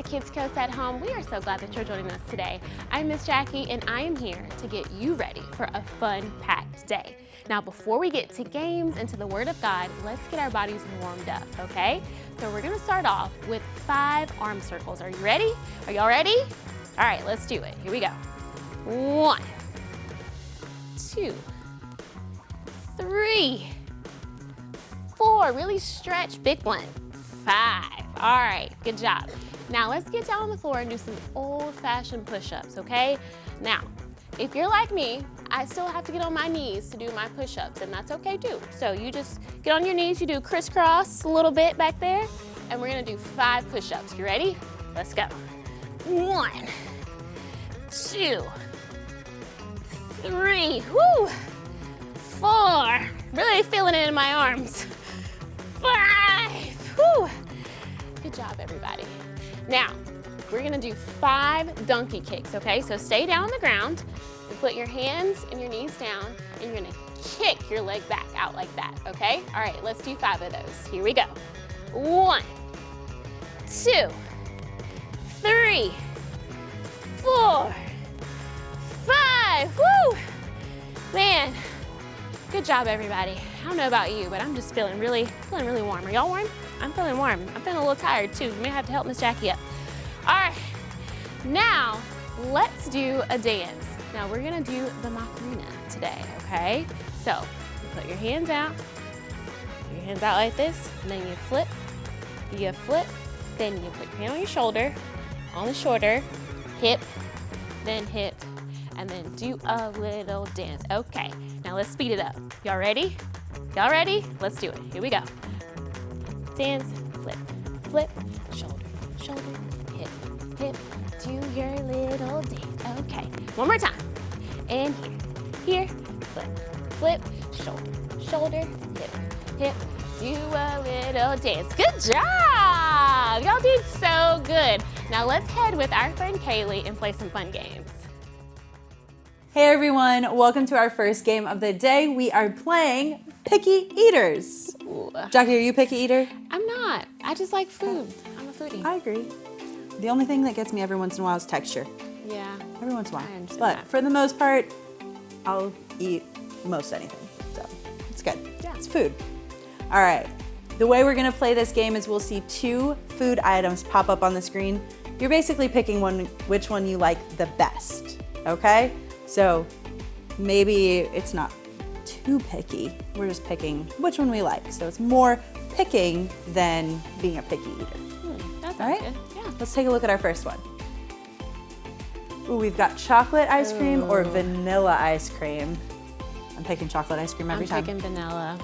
Kidscoast at home. We are so glad that you're joining us today. I'm Miss Jackie, and I am here to get you ready for a fun-packed day. Now, before we get to games and to the Word of God, let's get our bodies warmed up, okay? So we're gonna start off with 5 arm circles. Are you ready? Are y'all ready? All right, let's do it. Here we go. 1, 2, 3, 4. Really stretch, big one. 5. All right, good job. Now let's get down on the floor and do some old-fashioned push-ups, okay? Now, if you're like me, I still have to get on my knees to do my push-ups, and that's okay too. So you just get on your knees, you do crisscross a little bit back there, and we're gonna do 5 push-ups. You ready? Let's go. 1, 2, 3, woo, 4, really feeling it in my arms. 5, woo. Good job, everybody. Now, we're gonna do 5 donkey kicks, okay? So stay down on the ground, and put your hands and your knees down, and you're gonna kick your leg back out like that, okay? All right, let's do 5 of those. Here we go. 1, 2, 3, 4, 5, woo! Man, good job, everybody. I don't know about you, but I'm just feeling really warm. Are y'all warm? I'm feeling warm. I'm feeling a little tired too. You may have to help Miss Jackie up. All right, now let's do a dance. Now we're gonna do the Macarena today, okay? So you put your hands out like this, and then you flip, then you put your hand on your shoulder, on the shoulder, hip, and then do a little dance. Okay, now let's speed it up. Y'all ready? Y'all ready? Let's do it. Here we go. Dance, flip, flip, shoulder, shoulder, hip, hip, do your little dance. Okay, one more time. And here, flip, flip, shoulder, shoulder, hip, hip, do a little dance. Good job! Y'all did so good. Now let's head with our friend Kaylee and play some fun games. Hey everyone, welcome to our first game of the day. We are playing Picky Eaters. Ooh. Jackie, are you a picky eater? I'm not. I just like food. I'm a foodie. I agree. The only thing that gets me every once in a while is texture. Yeah. Every once in a I while. understand But that. for the most part, I'll eat most anything. So it's good. Yeah. It's food. All right. The way we're gonna play this game is we'll see 2 food items pop up on the screen. You're basically picking which one you like the best, okay? So maybe it's not too picky. We're just picking which one we like. So it's more picking than being a picky eater. That sounds All right? good. Yeah. Let's take a look at our first one. Ooh, we've got chocolate ice cream or vanilla ice cream. I'm picking chocolate ice cream every time. I'm picking vanilla.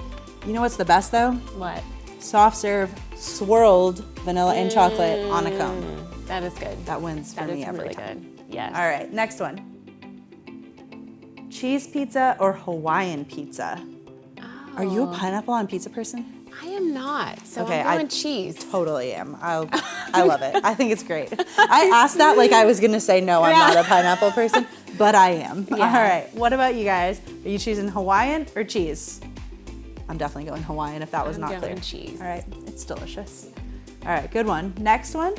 You know what's the best though? What? Soft serve, swirled vanilla and chocolate on a cone. That is good. That wins for That me is every really time. good. Yes. All right, next one. Cheese pizza or Hawaiian pizza? Oh. Are you a pineapple on pizza person? I am not. So Okay, I'm going cheese. Totally am. I love it. I think it's great. I asked that like I was gonna say no, I'm not a pineapple person, but I am. Yeah. All right, what about you guys? Are you choosing Hawaiian or cheese? I'm definitely going Hawaiian if that was not clear. going cheese. All right, it's delicious. All right, good one. Next one.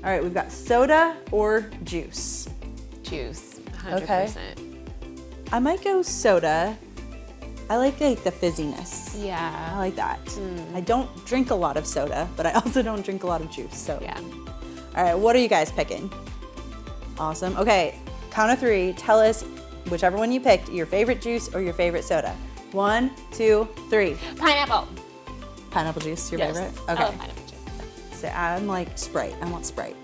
All right, we've got soda or juice. Juice. 100%. Okay. I might go soda. I like the fizziness. I Yeah. like that. I don't drink a lot of soda, but I also don't drink a lot of juice. So, Yeah. all right, what are you guys picking? Awesome. Okay, count of 3. Tell us whichever one you picked, your favorite juice or your favorite soda. 1, 2, 3. Pineapple. Pineapple juice, your Yes. favorite? I Okay. love pineapple juice. So I'm like Sprite. I want Sprite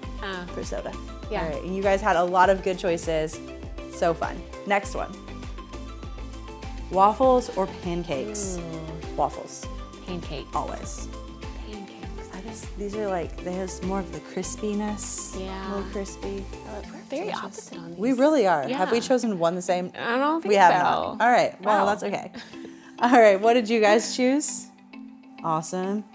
for soda. Yeah. All right, and you guys had a lot of good choices. So fun. Next one. Waffles or pancakes? Waffles, Pancakes. always. Pancakes. These are like, there's more of the crispiness. Yeah. A little crispy. We're very opposite on these. We really are. Have we Yeah. chosen one the same? I don't think We have so. not. All right, well, Wow. that's okay. All right, what did you guys choose? Awesome.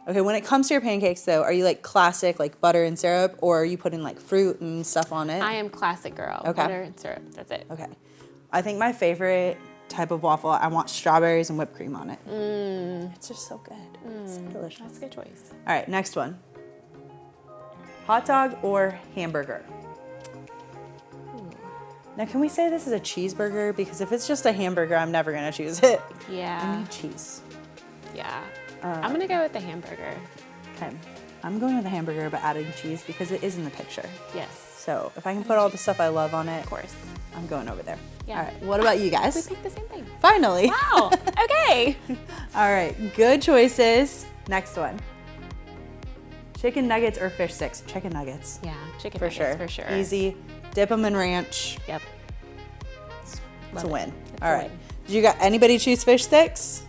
Okay, when it comes to your pancakes though, are you like classic, like butter and syrup, or are you putting like fruit and stuff on it? I am classic girl. Okay. Butter and syrup. That's it. Okay. I think my favorite type of waffle, I want strawberries and whipped cream on it. It's just so good. It's delicious. That's a good choice. All right, next one. hot dog or hamburger? Now, can we say this is a cheeseburger? Because if it's just a hamburger, I'm never gonna choose it. Yeah. I need cheese. Yeah. I'm gonna go with the hamburger. Okay. I'm going with the hamburger, but adding cheese because it is in the picture. Yes. So if I can put all the stuff I love on it, Of course. I'm going over there. Yeah. All right. What about you We guys? picked the same thing. Finally. Wow. Okay. All right. Good choices. Next one. Chicken nuggets or fish sticks? Chicken nuggets. Yeah. Chicken For nuggets, sure. For sure. Easy. Dip them in ranch. Yep. It's Love a it. win. It's All a right. win. Did you got anybody choose fish sticks?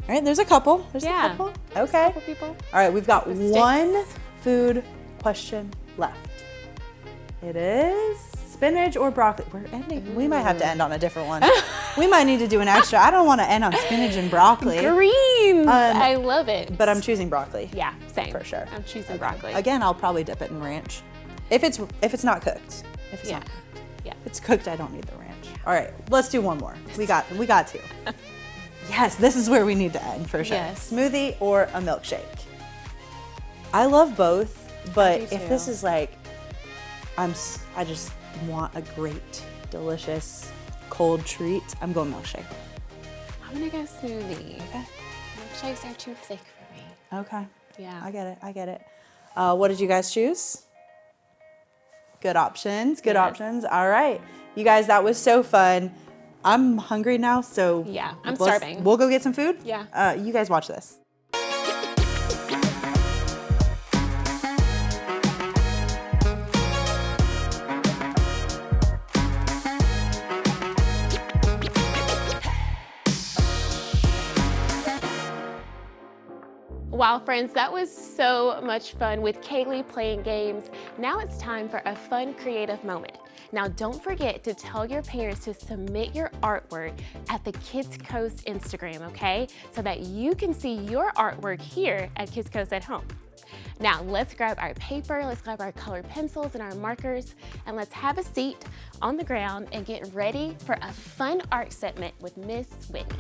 All right. There's a couple. There's Yeah. a couple. There's a Okay. couple people. All right. We've got The sticks. one food question left. It is spinach or broccoli. We're ending. We might have to end on a different one. We might need to do an extra. I don't want to end on spinach and broccoli. Greens. I love it. But I'm choosing broccoli. Yeah, same. For sure. I'm choosing broccoli. Again, I'll probably dip it in ranch. If it's not cooked. If it's Yeah. not cooked. Yeah. If it's cooked, I don't need the ranch. All right, let's do one more. We got to. Yes, this is where we need to end for sure. Yes. Smoothie or a milkshake? I love both, but do if this too. is like, I just want a great, delicious, cold treat, I'm going milkshake. I'm gonna go smoothie. Okay. Milkshakes are too thick for me. Okay. Yeah. I get it. What did you guys choose? Good options. Good Yes. options. All right. You guys, that was so fun. I'm hungry now, so Yeah, I'm let's- starving. We'll go get some food. Yeah. You guys watch this. Wow, friends, that was so much fun with Kaylee playing games. Now it's time for a fun, creative moment. Now, don't forget to tell your parents to submit your artwork at the Kidscoast Instagram, okay? So that you can see your artwork here at Kidscoast at home. Now, let's grab our paper, let's grab our colored pencils and our markers, and let's have a seat on the ground and get ready for a fun art segment with Miss Whitney.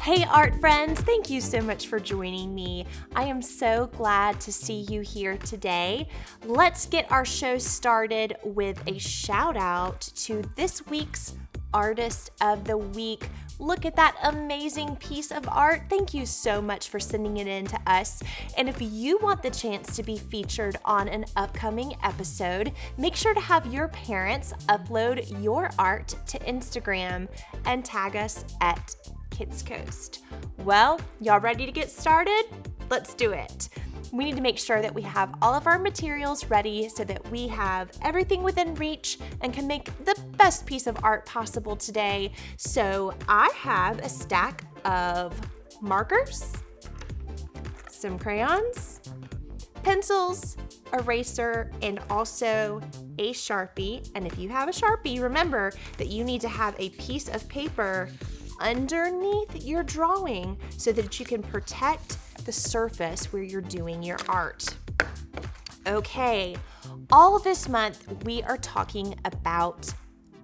Hey art friends, thank you so much for joining me. I am so glad to see you here today. Let's get our show started with a shout out to this week's Artist of the Week. Look at that amazing piece of art. Thank you so much for sending it in to us. And if you want the chance to be featured on an upcoming episode, make sure to have your parents upload your art to Instagram and tag us at Kidscoast. Well, y'all ready to get started? Let's do it. We need to make sure that we have all of our materials ready so that we have everything within reach and can make the best piece of art possible today. So I have a stack of markers, some crayons, pencils, eraser, and also a Sharpie. And if you have a Sharpie, remember that you need to have a piece of paper underneath your drawing so that you can protect the surface where you're doing your art. Okay, all this month we are talking about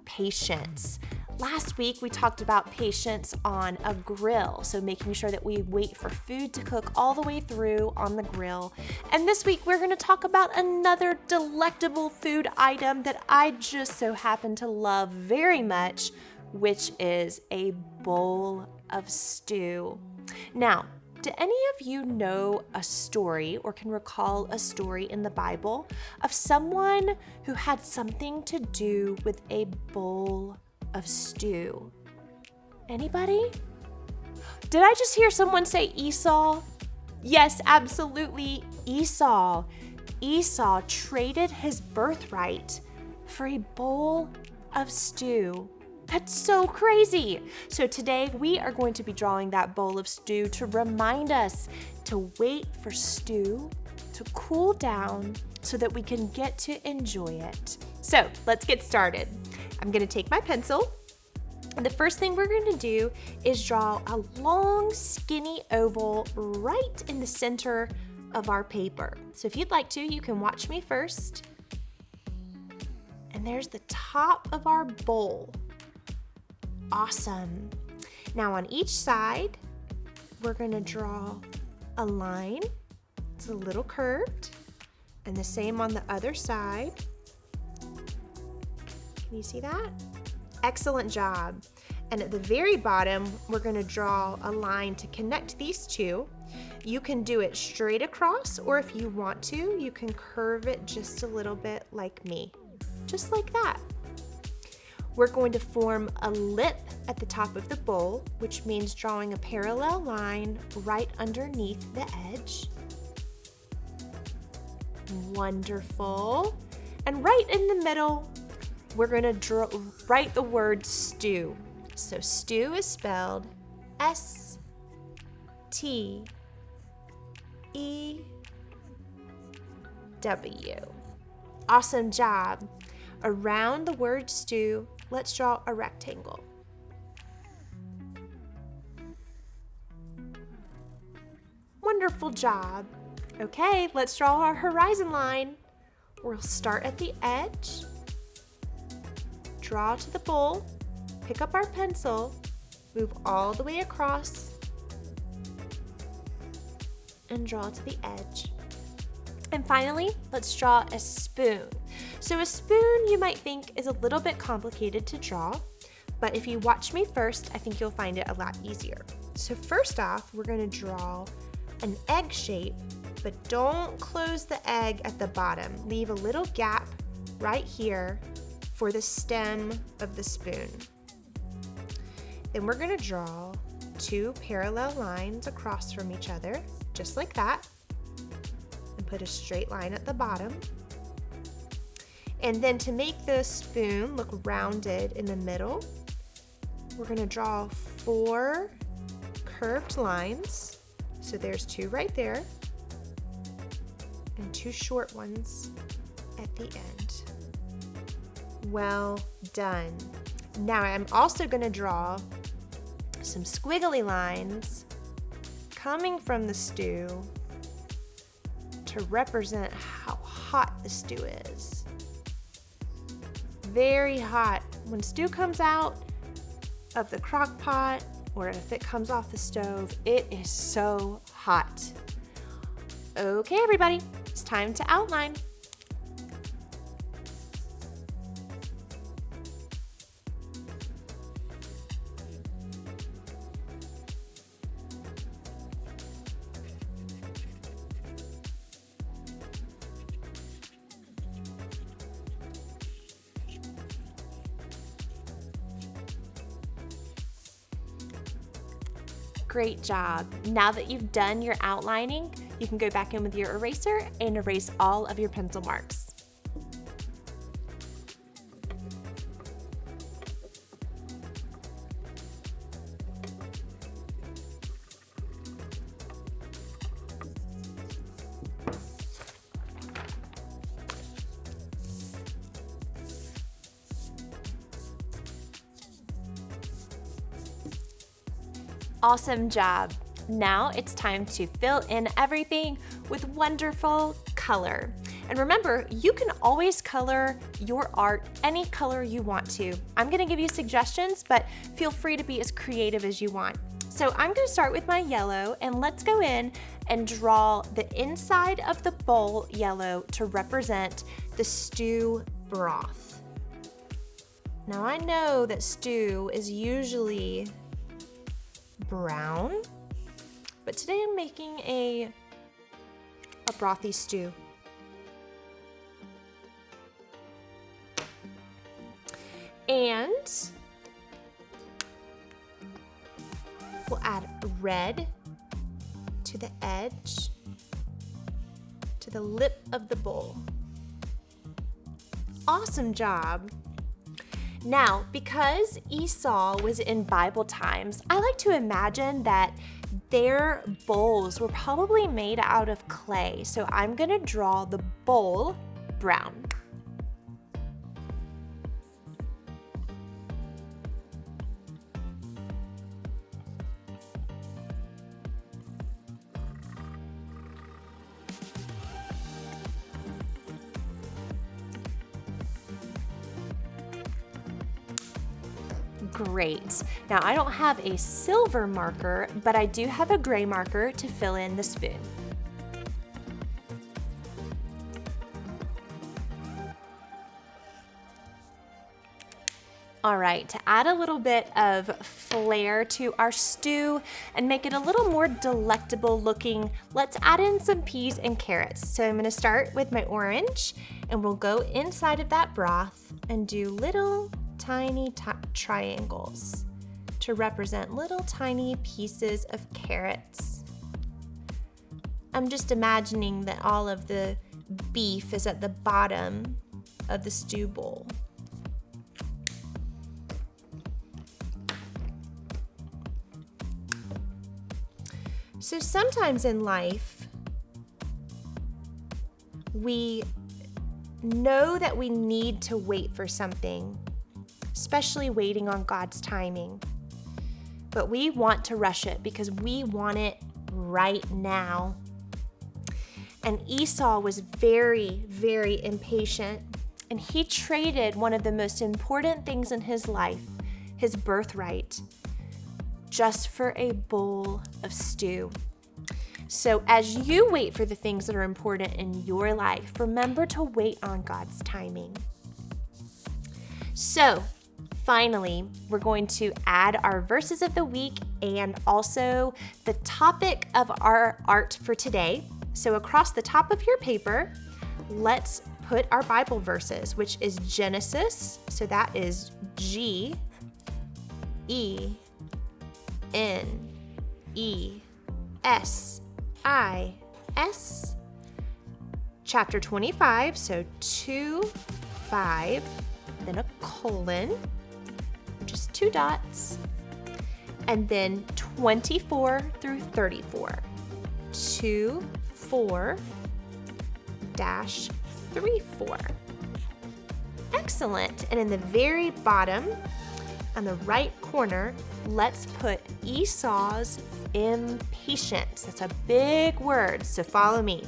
patience. Last week we talked about patience on a grill, so making sure that we wait for food to cook all the way through on the grill. And this week we're going to talk about another delectable food item that I just so happen to love very much, which is a bowl of stew. Now, do any of you know a story or can recall a story in the Bible of someone who had something to do with a bowl of stew? Anybody? Did I just hear someone say Esau? Yes, absolutely, Esau. Esau traded his birthright for a bowl of stew. That's so crazy. So today we are going to be drawing that bowl of stew to remind us to wait for stew to cool down so that we can get to enjoy it. So let's get started. I'm gonna take my pencil. And the first thing we're gonna do is draw a long, skinny oval right in the center of our paper. So if you'd like to, you can watch me first. And there's the top of our bowl. Awesome. Now on each side, we're going to draw a line. It's a little curved, and the same on the other side. Can you see that? Excellent job. And at the very bottom, we're going to draw a line to connect these two. You can do it straight across, or if you want to, you can curve it just a little bit like me, just like that. We're going to form a lip at the top of the bowl, which means drawing a parallel line right underneath the edge. Wonderful. And right in the middle, we're going to write the word stew. So stew is spelled S-T-E-W. Awesome job. Around the word stew, let's draw a rectangle. Wonderful job. Okay, let's draw our horizon line. We'll start at the edge, draw to the bowl, pick up our pencil, move all the way across, and draw to the edge. And finally, let's draw a spoon. So a spoon you might think is a little bit complicated to draw, but if you watch me first, I think you'll find it a lot easier. So first off, we're going to draw an egg shape, but don't close the egg at the bottom. Leave a little gap right here for the stem of the spoon. Then we're going to draw two parallel lines across from each other, just like that, and put a straight line at the bottom. And then to make the spoon look rounded in the middle, we're going to draw 4 curved lines. So there's 2 right there, and 2 short ones at the end. Well done. Now I'm also going to draw some squiggly lines coming from the stew to represent how hot the stew is. Very hot. When stew comes out of the crock pot, or if it comes off the stove, it is so hot. Okay, everybody, it's time to outline. Great job. Now that you've done your outlining, you can go back in with your eraser and erase all of your pencil marks. Awesome job. Now it's time to fill in everything with wonderful color. And remember, you can always color your art any color you want to. I'm gonna give you suggestions, but feel free to be as creative as you want. So I'm gonna start with my yellow, and let's go in and draw the inside of the bowl yellow to represent the stew broth. Now I know that stew is usually brown, but today I'm making a brothy stew. And we'll add red to the edge, to the lip of the bowl. Awesome job. Now, because Esau was in Bible times, I like to imagine that their bowls were probably made out of clay. So I'm gonna draw the bowl brown. Great. Now I don't have a silver marker, but I do have a gray marker to fill in the spoon. All right, to add a little bit of flair to our stew and make it a little more delectable looking, let's add in some peas and carrots. So I'm gonna start with my orange and we'll go inside of that broth and do little tiny triangles to represent little tiny pieces of carrots. I'm just imagining that all of the beef is at the bottom of the stew bowl. So sometimes in life, we know that we need to wait for something, especially waiting on God's timing. But we want to rush it because we want it right now. And Esau was very, very impatient, and he traded one of the most important things in his life, his birthright, just for a bowl of stew. So as you wait for the things that are important in your life, remember to wait on God's timing. So finally, we're going to add our verses of the week and also the topic of our art for today. So across the top of your paper, let's put our Bible verses, which is Genesis. So that is Genesis, chapter 25, so 2:5, then a colon, just 2 dots, and then 24 through 34, 24-34. Excellent. And in the very bottom, on the right corner, let's put Esau's impatience. That's a big word, so follow me.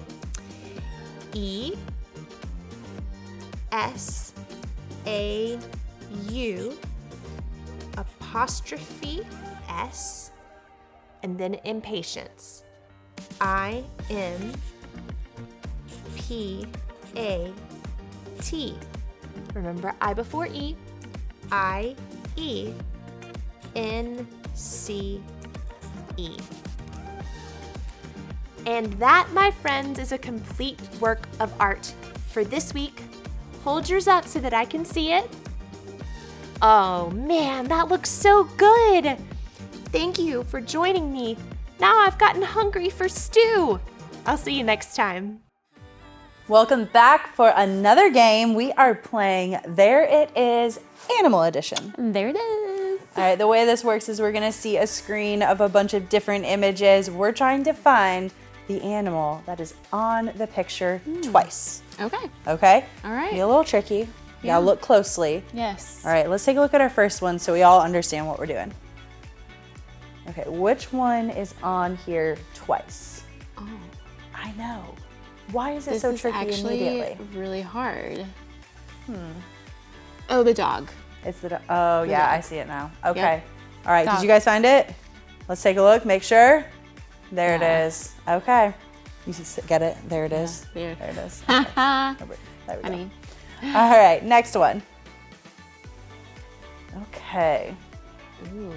E-S-A-U apostrophe S and then impatience. I-M-P-A-T. Remember I before E. I-E-N-C-E. And that, my friends, is a complete work of art for this week. Hold yours up so that I can see it. Oh man, that looks so good. Thank you for joining me. Now I've gotten hungry for stew. I'll see you next time. Welcome back for another game. We are playing There It Is Animal Edition. There it is. All right, the way this works is we're gonna see a screen of a bunch of different images. We're trying to find the animal that is on the picture twice. Okay. Okay? All right. Be a little tricky. You gotta look closely. Yes. All right, let's take a look at our first one so we all understand what we're doing. Okay, which one is on here twice? Oh. I know. Why is it This so is tricky actually immediately? really hard. Oh, the dog. It's the oh yeah, dog. I see it now. Okay. Yep. All right, Dog. did you guys find it? Let's take a look, make sure. There Yeah. it is. Okay. You see, get it? There it is. There. There it is. Haha. There we go. Funny. All right, next one. Okay. Ooh.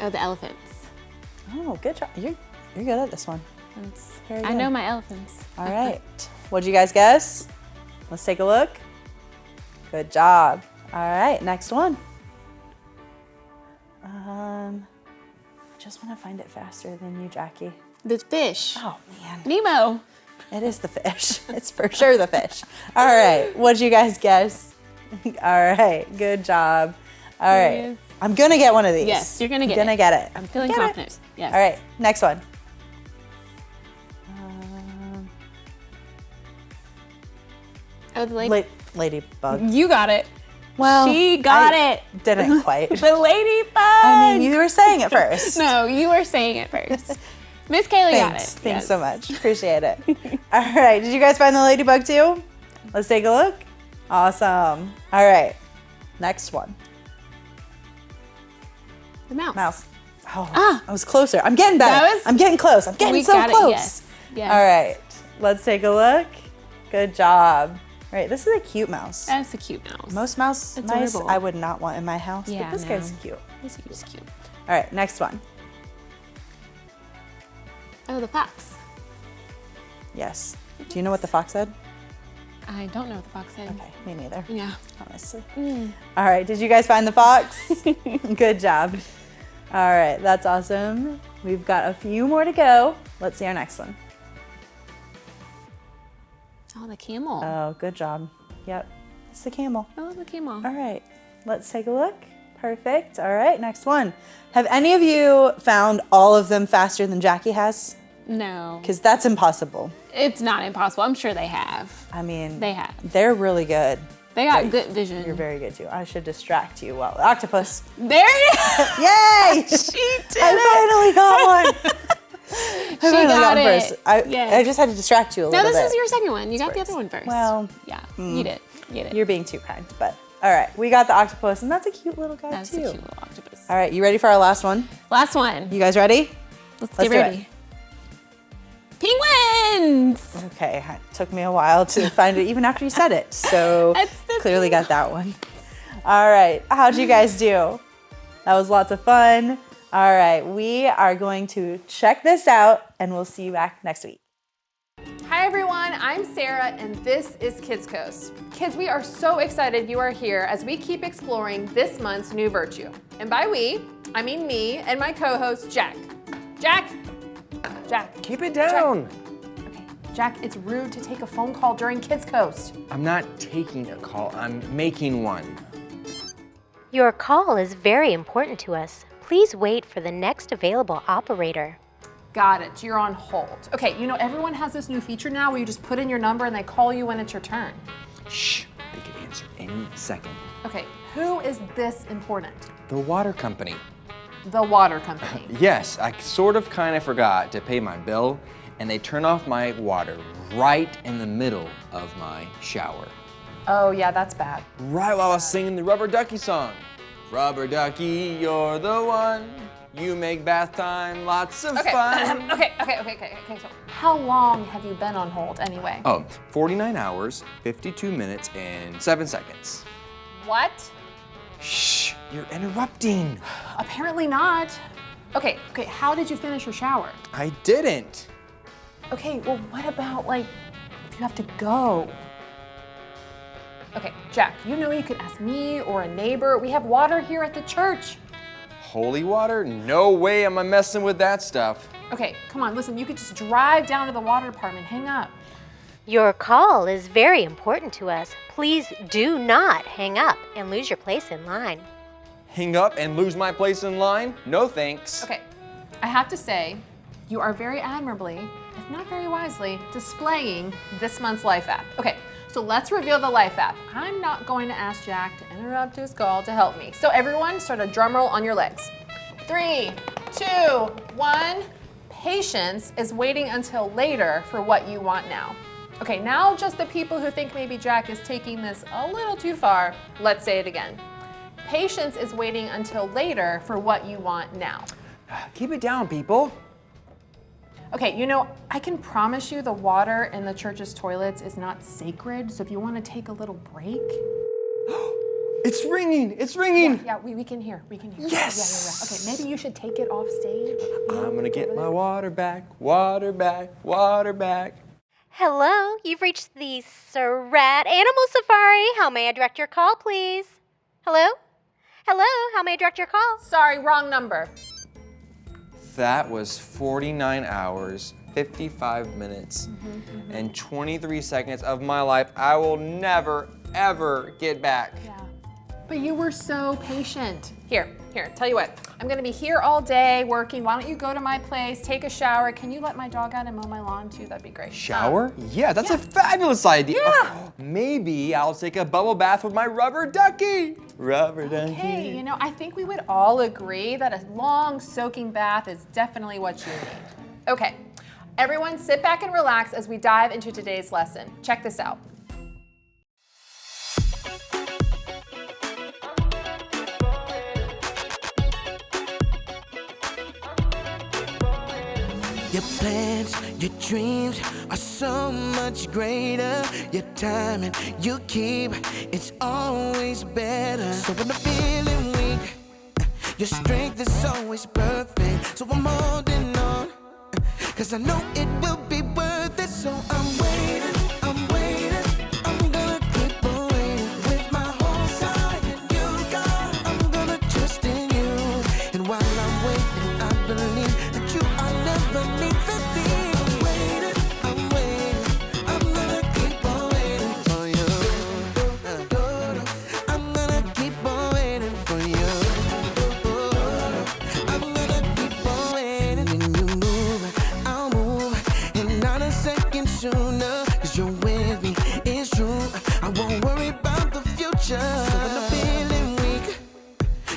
Oh, the elephants. Oh, good job. You're good at this one. That's, Very I good. know my elephants. All right. What'd you guys guess? Let's take a look. Good job. All right, next one. I just want to find it faster than you, Jackie. The fish. Oh man, Nemo. it is the fish. It's for sure the fish. All right, what'd you guys guess? All right, good job. All right, Yes. I'm gonna get one of these. Yes, you're gonna get Gonna it. get it. I'm feeling Get it. confident. Yes. All right, next one. Oh, the lady. Ladybug. You got it. Well, She got I it. Didn't quite. The ladybug. I mean, you were saying it first. No, you were saying it first. Miss Kaylee got it. Thanks Yes. so much. Appreciate it. All right, did you guys find the ladybug too? Let's take a look. Awesome. All right, next one. The mouse. Mouse. Oh, I was closer. I'm getting better. I'm getting close. I'm getting We so got it, close. yes. Yes. All right, let's take a look. Good job. All right, this is a cute mouse. That's a cute mouse. Most mice Adorable. I would not want in my house, Yeah, but this no. guy's cute. He's cute. All right, next one. Oh, the fox. Yes. Do you know what the fox said? I don't know what the fox said. Okay, me neither. Yeah. Honestly. All right, did you guys find the fox? Good job. All right, that's awesome. We've got a few more to go. Let's see our next one. Oh, the camel. Oh, good job. Yep, it's the camel. I love the camel. All right, let's take a look. Perfect. All right, next one. Have any of you found all of them faster than Jackie has? No. Because that's impossible. It's not impossible. I'm sure they have. I mean, They have. they're really good. They got good vision. You're very good too. I should distract you. Well, octopus. There you go. Yay! She did I finally got one. She got it. First. Yes. I just had to distract you a No, little bit. this is your second one. You got the other one first. Well, yeah, you did. You did. You're being too kind, but all right. We got the octopus, and that's a cute little guy That's too. a cute little octopus. All right, you ready for our last one? Last one. You guys ready? Let's Let's get do ready. Penguins. Okay, it took me a while to find it even after you said it, so That's the clearly got that one. All right, how'd you guys do? That was lots of fun. All right, we are going to check this out, and we'll see you back next week. Hi everyone, I'm Sarah and this is Kidscoast. Kids, we are so excited you are here as we keep exploring this month's new virtue. And by we, I mean me and my co-host Jack. Jack! Keep it down. Okay, Jack, it's rude to take a phone call during Kidscoast. I'm not taking a call, I'm making one. Your call is very important to us. Please wait for the next available operator. Got it, you're on hold. Okay, you know everyone has this new feature now where you just put in your number and they call you when it's your turn. Shh, they could answer any second. Okay, who is this important? The water company. The water company. Yes, I sort of kind of forgot to pay my bill, and they turn off my water right in the middle of my shower. Oh yeah, that's bad. Right while I was singing the Rubber Ducky song. Rubber Ducky, you're the one. You make bath time lots of fun. Okay, so how long have you been on hold anyway? Oh, 49 hours, 52 minutes, and 7 seconds. What? Shh, you're interrupting. Apparently not. Okay, how did you finish your shower? I didn't. Okay, well what about like, if you have to go? Okay, Jack, you know you could ask me or a neighbor. We have water here at the church. Holy water? No way am I messing with that stuff. Okay, come on, listen, you could just drive down to the water department, hang up. Your call is very important to us. Please do not hang up and lose your place in line. Hang up and lose my place in line? No thanks. Okay, I have to say, you are very admirably, if not very wisely, displaying this month's Life app. Okay, so let's reveal the Life app. I'm not going to ask Jack to interrupt his call to help me. So everyone start a drum roll on your legs. 3, 2, 1. Patience is waiting until later for what you want now. Okay, now just the people who think maybe Jack is taking this a little too far, let's say it again. Patience is waiting until later for what you want now. Keep it down, people. Okay, you know, I can promise you the water in the church's toilets is not sacred, so if you want to take a little break. It's ringing, it's ringing. Yeah, we can hear, Yes! Yeah. Okay, maybe you should take it off stage. I'm gonna get my water back, water back, water back. Hello, you've reached the Surratt Animal Safari. How may I direct your call, please? Hello? Hello, how may I direct your call? Sorry, wrong number. That was 49 hours, 55 minutes, and 23 seconds of my life I will never, ever get back. Yeah. But you were so patient. Here, tell you what. I'm gonna be here all day working. Why don't you go to my place, take a shower? Can you let my dog out and mow my lawn too? That'd be great. Shower? Yeah, that's a fabulous idea. Yeah. Maybe I'll take a bubble bath with my rubber ducky. Rubber ducky. Hey, you know, I think we would all agree that a long soaking bath is definitely what you need. Okay, everyone sit back and relax as we dive into today's lesson. Check this out. Your plans, your dreams are so much greater. Your time and you keep, it's always better. So when I'm feeling weak, your strength is always perfect. So I'm holding on, 'cause I know it will be worth it. So I'm waiting, I'm waiting. I'm gonna keep on waiting with my whole side and you, God. I'm gonna trust in you. And while I'm waiting, I believe that you are never leave the thing. I'm waiting, I'm waiting. I'm gonna keep on waiting for you. I'm gonna keep on waiting for you. I'm gonna keep on waiting. When you move, I'll move. And not a second sooner. 'Cause you're with me, it's true. I won't worry about the future. So when I'm feeling weak,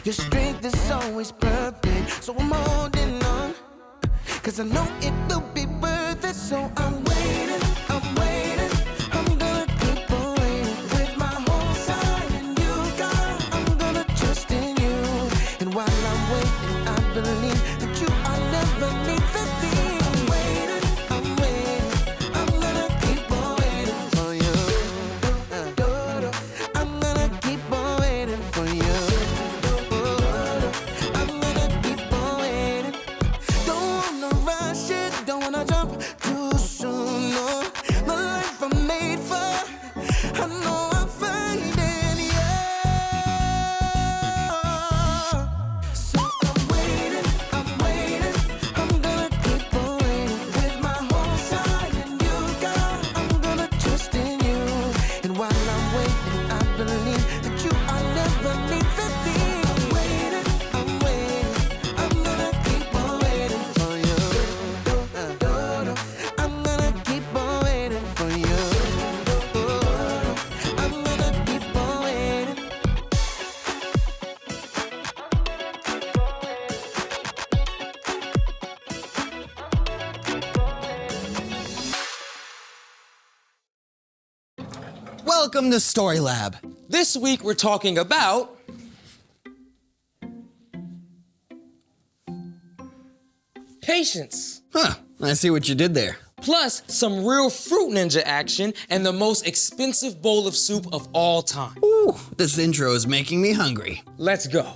your strength is always perfect. So I'm holding on, 'cause I know it will be worth it. So I'm waiting, I'm waiting. I'm gonna keep on waiting with my whole side and you, God. I'm gonna trust in you. And while I'm waiting, I believe that you are never leave the thing. I'm waiting, I'm waiting. I'm gonna keep on waiting for you. I'm gonna keep on waiting for you. I'm gonna keep on waiting. Don't wanna rush it, don't wanna jump too soon, no. The life I'm made for, I know I'm finding you. So I'm waiting, I'm waiting. I'm gonna keep on waiting with my whole side and you, God. I'm gonna trust in you. And while I'm waiting, I believe that you are never leave the thing. I'm waiting, I'm waiting. I'm gonna keep on waiting for you. I'm gonna keep on waiting for you. I'm gonna keep on waiting. Welcome to Story Lab. This week we're talking about patience. Huh, I see what you did there. Plus some real Fruit Ninja action and the most expensive bowl of soup of all time. Ooh, this intro is making me hungry. Let's go.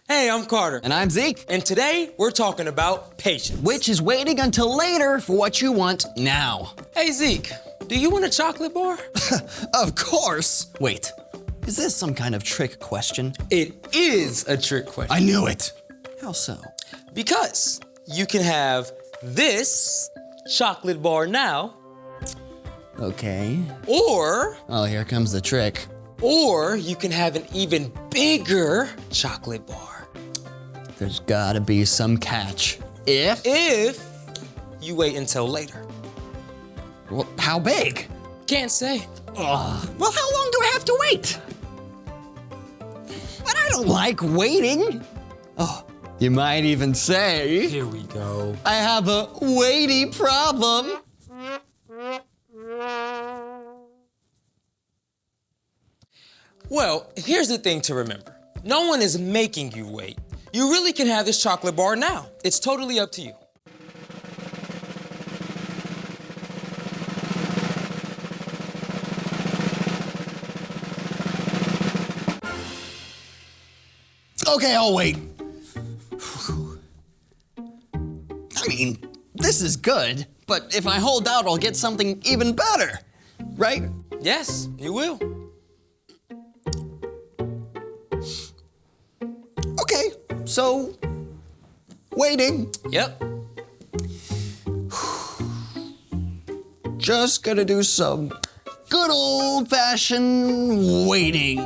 Hey, I'm Carter. And I'm Zeke, And today we're talking about patience. which is waiting until later for what you want now. Hey Zeke, do you want a chocolate bar? Of course. Wait, is this some kind of trick question? It is a trick question. I knew it. How so? Because you can have this chocolate bar now, Okay. or Oh, here comes the trick. you can have an even bigger chocolate bar. There's gotta be some catch. If you wait until later. Well, how big? Can't say. Well, how long do I have to wait? But I don't like waiting. Oh, you might even say Here we go. I have a weighty problem. Well, here's the thing to remember. No one is making you wait. You really can have this chocolate bar now. It's totally up to you. Okay, I'll wait. I mean, this is good, but if I hold out, I'll get something even better, right? Yes, you will. Okay, so waiting. Yep. Just gonna do some good old-fashioned waiting.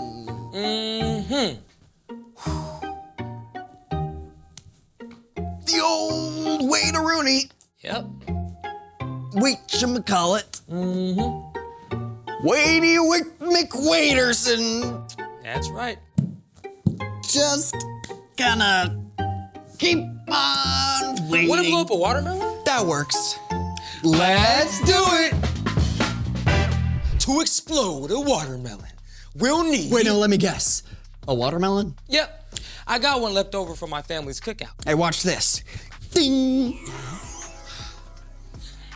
The old wait-a-rooney. Yep. Whatchamacallit. Waity McWaiterson. That's right. Just gonna keep on waiting. Want to blow up a watermelon? That works. Let's do it! To explode a watermelon, we'll need... Wait, no, let me guess. A watermelon? Yep, I got one left over from my family's cookout. Hey, watch this. Ding!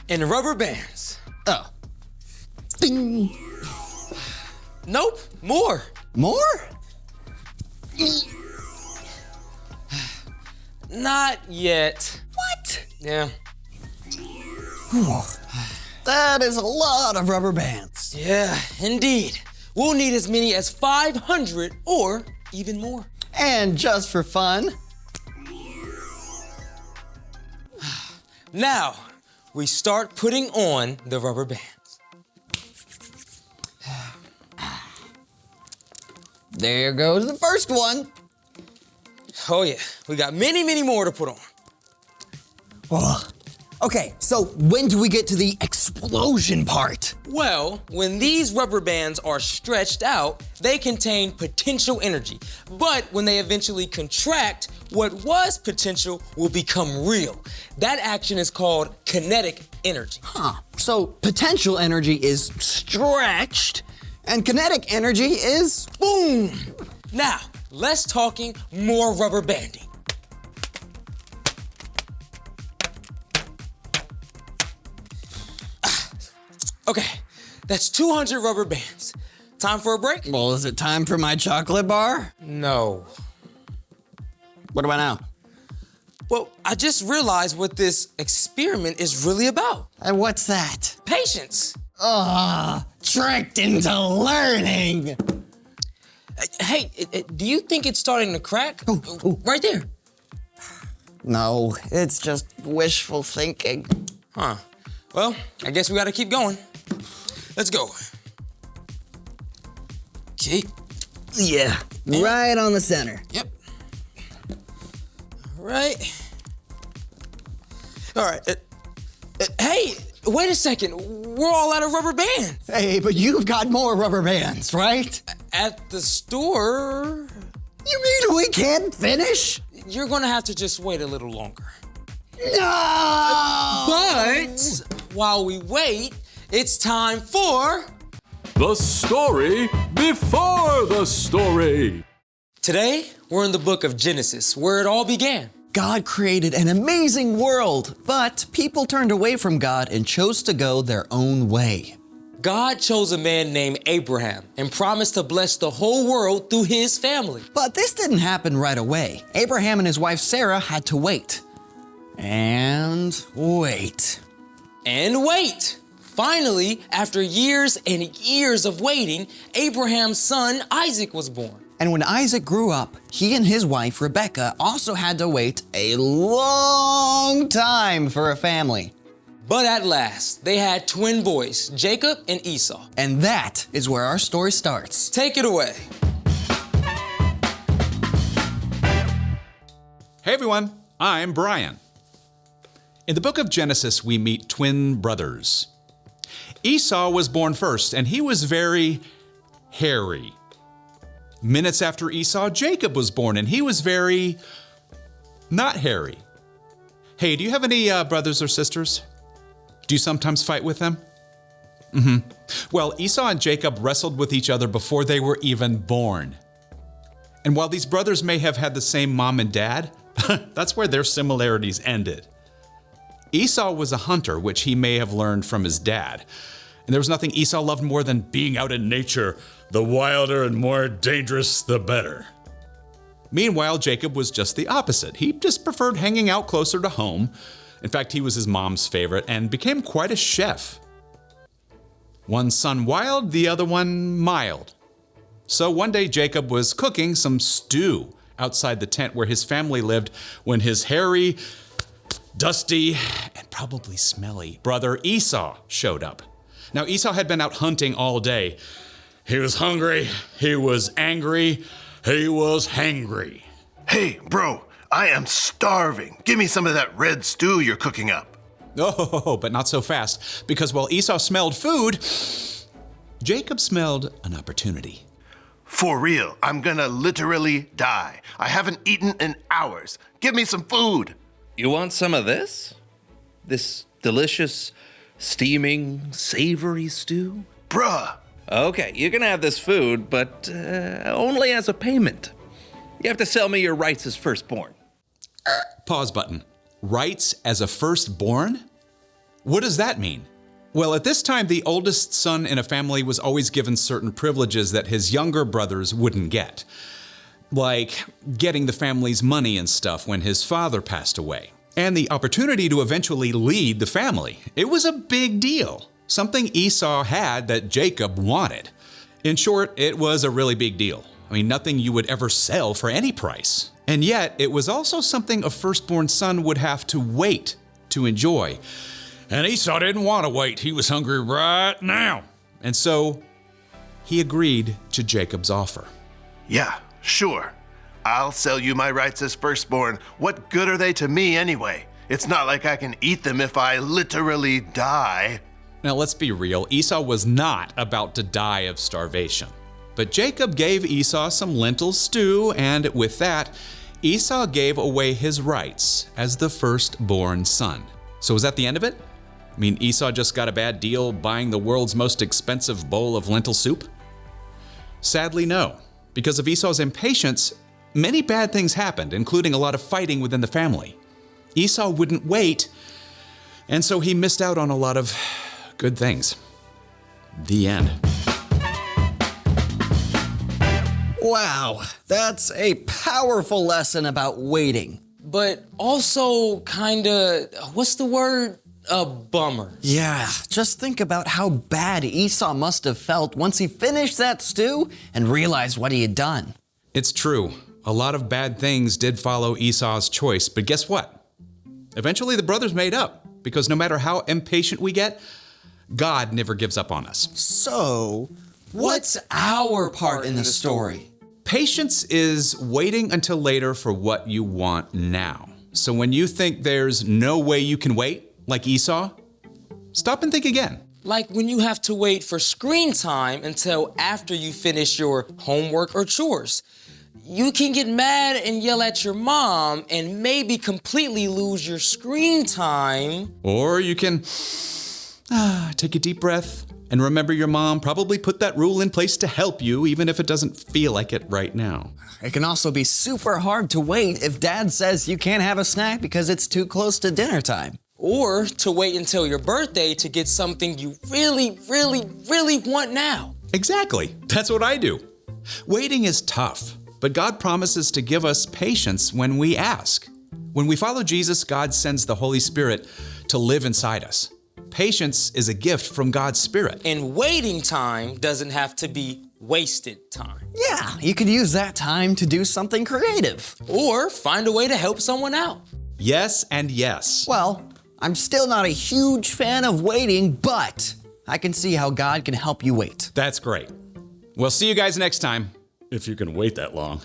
And rubber bands. Oh. Ding! Nope, more. More? Not yet. What? Yeah. That is a lot of rubber bands. Yeah, indeed. We'll need as many as 500 or even more. And just for fun, Now, we start putting on the rubber bands. there goes the first one. Oh yeah, we got many, many more to put on. Oh. Okay, so when do we get to the explosion part? Well, when these rubber bands are stretched out, they contain potential energy. But when they eventually contract, what was potential will become real. That action is called kinetic energy. Huh. So potential energy is stretched, and kinetic energy is Boom! Now, let's talking more rubber banding. Okay, that's 200 rubber bands. Time for a break? Well, is it time for my chocolate bar? No. What about now? Well, I just realized what this experiment is really about. And what's that? Patience. Tricked into learning. Hey, do you think it's starting to crack? Right there. No, it's just wishful thinking. Huh. Well, I guess we gotta keep going. Let's go. Okay. Yeah, right on the center. Yep. Right. All right. Hey, wait a second. We're all out of rubber bands. Hey, but you've got more rubber bands, right? At the store, You mean we can't finish? you're gonna have to just wait a little longer. No! But while we wait, it's time for The story before the story. Today, we're in the book of Genesis, where it all began. God created an amazing world, but people turned away from God and chose to go their own way. God chose a man named Abraham and promised to bless the whole world through his family. But this didn't happen right away. Abraham and his wife Sarah had to wait. And wait. And wait! Finally, after years and years of waiting, Abraham's son Isaac was born. And when Isaac grew up, he and his wife Rebecca also had to wait a long time for a family. But at last, they had twin boys, Jacob and Esau. And that is where our story starts. Take it away. Hey everyone, I'm Brian. In the book of Genesis, we meet twin brothers. Esau was born first, and he was very hairy. Minutes after Esau, Jacob was born, and he was very not hairy. Hey, do you have any brothers or sisters? Do you sometimes fight with them? Well, Esau and Jacob wrestled with each other before they were even born. And while these brothers may have had the same mom and dad, that's where their similarities ended. Esau was a hunter, which he may have learned from his dad. And there was nothing Esau loved more than being out in nature. The wilder and more dangerous, the better. Meanwhile, Jacob was just the opposite. He just preferred hanging out closer to home. In fact, he was his mom's favorite and became quite a chef. One son wild, the other one mild. So one day Jacob was cooking some stew outside the tent where his family lived when his hairy, dusty, and probably smelly brother Esau showed up. Now Esau had been out hunting all day. He was hungry, he was angry, he was hangry. Hey, bro, I am starving. Give me some of that red stew you're cooking up. Oh, but not so fast, because while Esau smelled food, Jacob smelled an opportunity. For real, I'm gonna literally die. I haven't eaten in hours. Give me some food. You want some of this? This delicious, steaming, savory stew? Bruh, Okay, you can have this food, but only as a payment. You have to sell me your rights as firstborn. Pause button. Rights as a firstborn? What does that mean? Well, at this time, the oldest son in a family was always given certain privileges that his younger brothers wouldn't get. Like getting the family's money and stuff when his father passed away. And the opportunity to eventually lead the family. It was a big deal. Something Esau had that Jacob wanted. In short, it was a really big deal. I mean, nothing you would ever sell for any price. And yet, it was also something a firstborn son would have to wait to enjoy. And Esau didn't want to wait. He was hungry right now. And so, he agreed to Jacob's offer. Yeah, sure. I'll sell you my rights as firstborn. What good are they to me anyway? It's not like I can eat them if I literally die. Now, let's be real. Esau was not about to die of starvation. But Jacob gave Esau some lentil stew, and with that, Esau gave away his rights as the firstborn son. So was that the end of it? I mean, Esau just got a bad deal buying the world's most expensive bowl of lentil soup? Sadly, no. Because of Esau's impatience, many bad things happened, including a lot of fighting within the family. Esau wouldn't wait, and so he missed out on a lot of good things. The end. Wow, that's a powerful lesson about waiting. But also kinda, what's the word? A bummer. Yeah, just think about how bad Esau must have felt once he finished that stew and realized what he had done. It's true. A lot of bad things did follow Esau's choice, but guess what? Eventually the brothers made up, because no matter how impatient we get, God never gives up on us. So, what's our part in the story? Patience is waiting until later for what you want now. So when you think there's no way you can wait, like Esau, stop and think again. Like when you have to wait for screen time until after you finish your homework or chores. You can get mad and yell at your mom and maybe completely lose your screen time. Or you can take a deep breath and remember your mom probably put that rule in place to help you, even if it doesn't feel like it right now. It can also be super hard to wait if Dad says you can't have a snack because it's too close to dinner time. Or to wait until your birthday to get something you really, really, really want now. Exactly. That's what I do. Waiting is tough, but God promises to give us patience when we ask. When we follow Jesus, God sends the Holy Spirit to live inside us. Patience is a gift from God's Spirit. And waiting time doesn't have to be wasted time. Yeah, you could use that time to do something creative. Or find a way to help someone out. Yes and yes. Well, I'm still not a huge fan of waiting, but I can see how God can help you wait. That's great. We'll see you guys next time, if you can wait that long.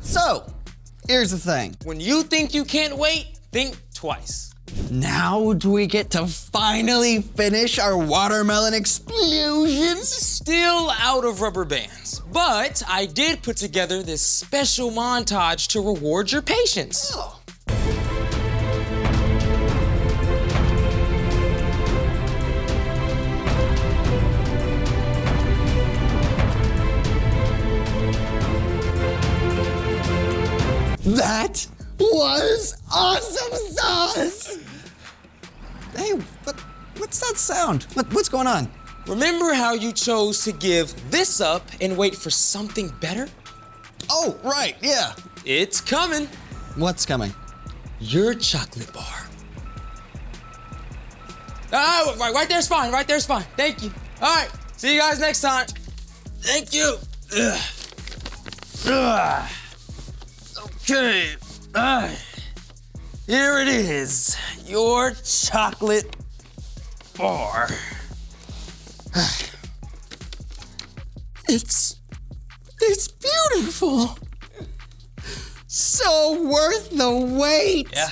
So, here's the thing. When you think you can't wait, think twice. Now do we get to finally finish our watermelon explosions? Still out of rubber bands, but I did put together this special montage to reward your patience. Oh. That was awesome sauce! Hey, what's that sound? What's going on? Remember how you chose to give this up and wait for something better? Oh, right, yeah. It's coming. What's coming? Your chocolate bar. Ah, right there's fine, right there's fine. Thank you. All right, see you guys next time. Thank you. Ugh. Ugh. Okay. Here it is, your chocolate bar. It's beautiful. So worth the wait. Yeah.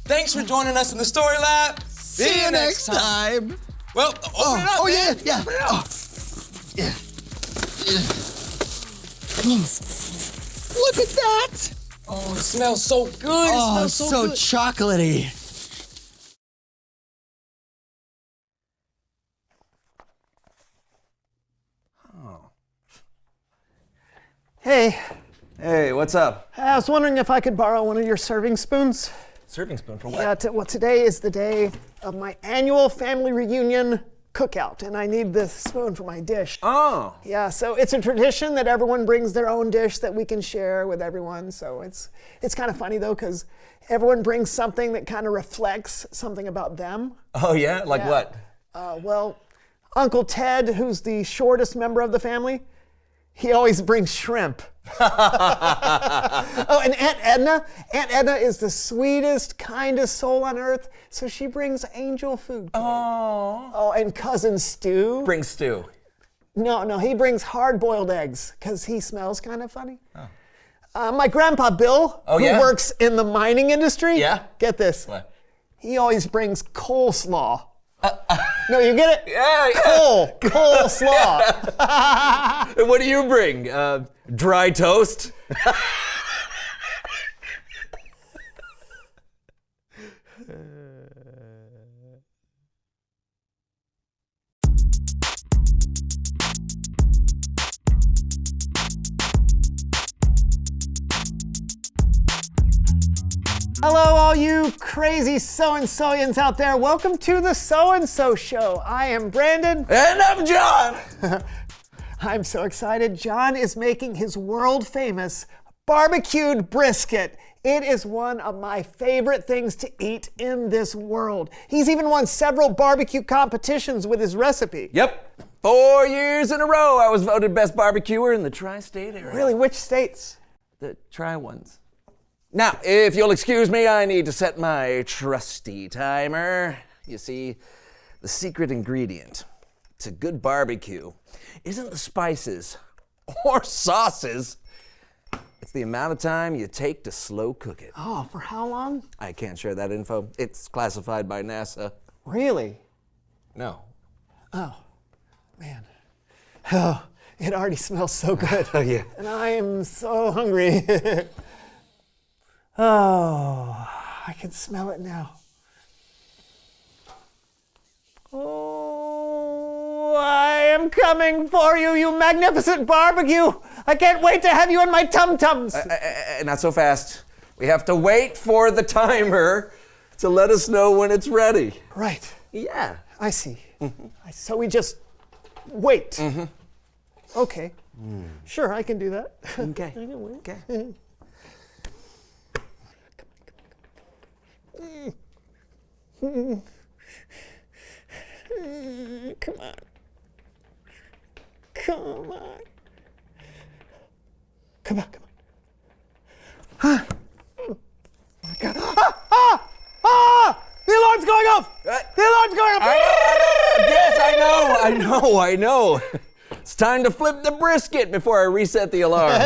Thanks for joining us in the Story Lab. See you next time. Well, open it up, man. Yeah. Open it up. Yeah. Look at that. Oh, it smells so good. Oh, it smells so good. chocolatey. Hey, Hey, what's up? I was wondering if I could borrow one of your serving spoons. Serving spoon for what? Yeah, well, today is the day of my annual family reunion cookout, and I need this spoon for my dish. Oh. Yeah, so it's a tradition that everyone brings their own dish that we can share with everyone. So it's kind of funny though, because everyone brings something that kind of reflects something about them. Oh yeah? Like what? Well, Uncle Ted, who's the shortest member of the family, he always brings shrimp. Oh, and Aunt Edna is the sweetest, kindest soul on earth, so she brings angel food. Oh, and Cousin Stu. Bring stew. No, he brings hard-boiled eggs, because he smells kind of funny. My grandpa Bill, who works in the mining industry, get this, What? he always brings coleslaw. No, you get it? Yeah. Coleslaw. What do you bring? Dry toast? Hello, all you crazy so-and-soians out there. Welcome to the So-and-So Show. I am Brandon. And I'm John. I'm so excited. John is making his world-famous barbecued brisket. It is one of my favorite things to eat in this world. He's even won several barbecue competitions with his recipe. Yep. 4 years in a row I was voted best barbecuer in the tri-state area. Really, which states? The tri-ones. Now, if you'll excuse me, I need to set my trusty timer. You see, the secret ingredient to good barbecue isn't the spices or sauces. It's the amount of time you take to slow cook it. Oh, for how long? I can't share that info. It's classified by NASA. Really? No. Oh, man. Oh, it already smells so good. Oh, yeah. And I am so hungry. Oh, I can smell it now. Oh, I am coming for you, you magnificent barbecue. I can't wait to have you in my tum-tums. Not so fast. We have to wait for the timer to let us know when it's ready. Right. Yeah. I see. So we just wait. Okay. Sure, I can do that. Okay. I can wait. Okay. Come on. Come on. Come on, come on. Huh? Oh my God. The alarm's going off! The alarm's going off! Yes, I know. It's time to flip the brisket before I reset the alarm.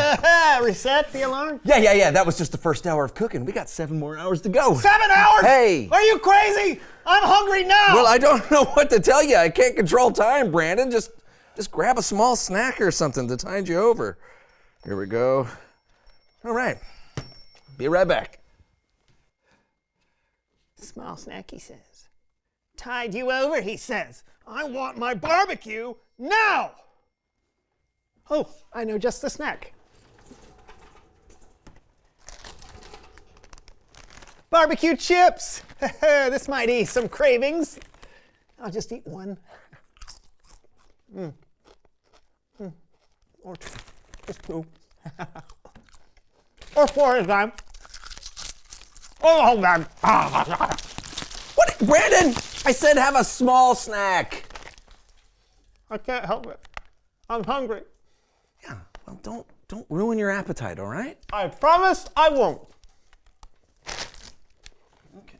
Reset the alarm? Yeah. That was just the first hour of cooking. We got 7 more hours to go. 7 hours? Hey. Are you crazy? I'm hungry now. Well, I don't know what to tell you. I can't control time, Brandon. Just grab a small snack or something to tide you over. Here we go. All right. Be right back. Small snack, he says. Tide you over, he says. I want my barbecue now. Oh, I know just the snack. Barbecue chips. This might ease some cravings. I'll just eat one. Or two. Just two. Or 4 at a time. Oh, man. What? Brandon, I said have a small snack. I can't help it. I'm hungry. Yeah, well, don't ruin your appetite, all right? I promise I won't. Okay.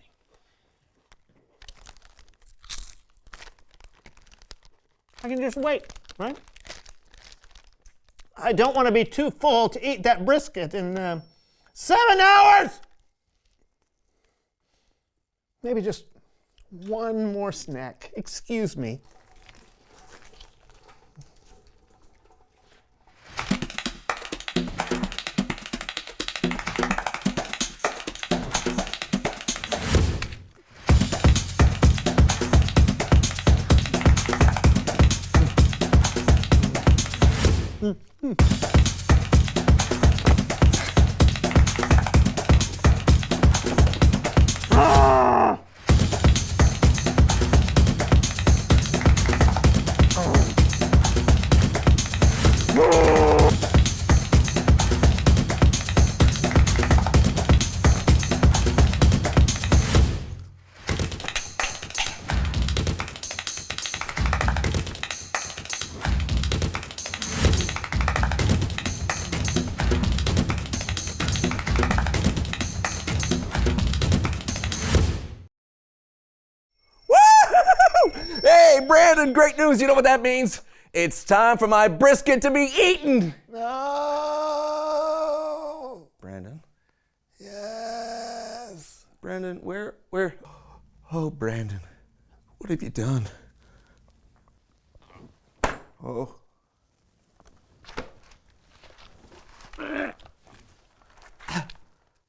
I can just wait, right? I don't want to be too full to eat that brisket in 7 hours! Maybe just one more snack. Excuse me. Brandon, great news. You know what that means? It's time for my brisket to be eaten. No. Brandon? Yes. Brandon, where? Oh, Brandon, what have you done? Oh.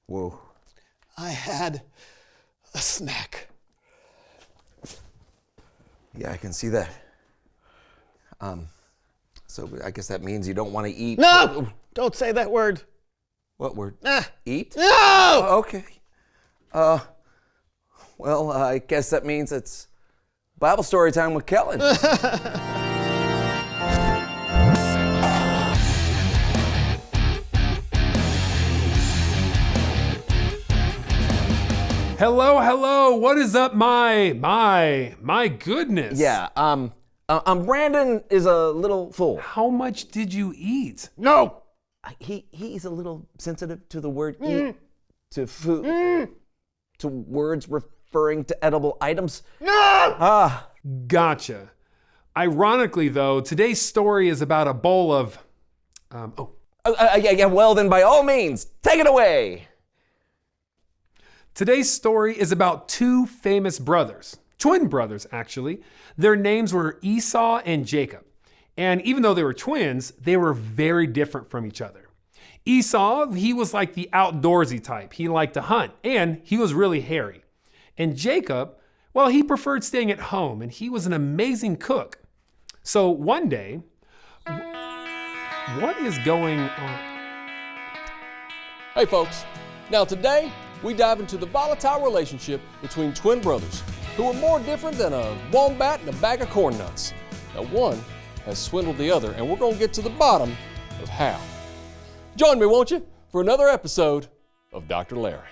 Whoa. I had a snack. Yeah, I can see that. So I guess that means you don't want to eat. No! Don't say that word. What word? Ah. Eat? No! Oh, okay. Well, I guess that means it's Bible story time with Kellen. Hello, what is up, my goodness. Yeah, Brandon is a little full. How much did you eat? No! He's a little sensitive to the word eat, to food, to words referring to edible items. No! Gotcha. Ironically, though, today's story is about a bowl of, Yeah, well then by all means, take it away. Today's story is about two famous brothers, twin brothers actually. Their names were Esau and Jacob. And even though they were twins, they were very different from each other. Esau, he was like the outdoorsy type. He liked to hunt and he was really hairy. And Jacob, well, he preferred staying at home and he was an amazing cook. So one day, what is going on? Hey folks, now today we dive into the volatile relationship between twin brothers who are more different than a wombat and a bag of corn nuts. Now one has swindled the other and we're going to get to the bottom of how. Join me, won't you, for another episode of Dr. Larry.